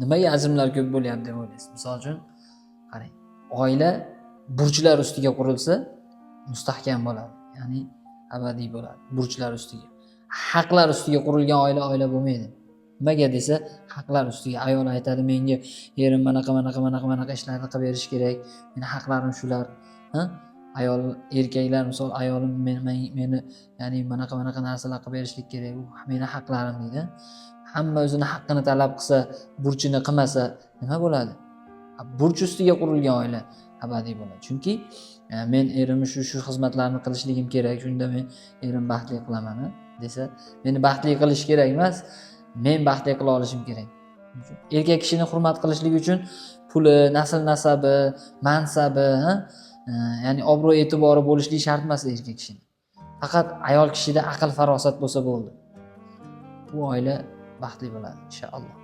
nimaga ajrimlar ko'p bo'lyapti deb o'ylaysiz? Misol uchun qarang, oila burchlar ustiga qurilsa mustahkam bo'ladi, ya'ni abadiy bo'ladi. Burchlar ustiga, haqlar ustiga qurilgan oila bo'lmaydi. Nimaga desa, haqlar ustiga. Ayol aytadi, menga erim manaqa ishlarni qilib berish kerak, meni haqlarim shular. Ayol, erkaklar misol ayolim meni ya'ni manaqa narsalar qilib berishlik kerak, bu meni haqlarim deydi. Hamma o'zini haqqini talab qilsa, burchini qilmasa nima bo'ladi? Burch ustiga qurilgan oila abadiy bo'ladi. Chunki men erimni shu xizmatlarni qilishligim kerak, shunda men erim baxtli qilaman desa, meni baxtli qilish kerak emas, men baxtli qila olishim kerak. Erkak kishini hurmat qilishlik uchun puli, nasl nasabi, mansabi, ya'ni obro' e'tibori bo'lishlik shart emas erkak kishini. Faqat ayol kishida aql farosat bo'lsa bo'ldi. Bu oila baxtli bo'ladi inshaalloh.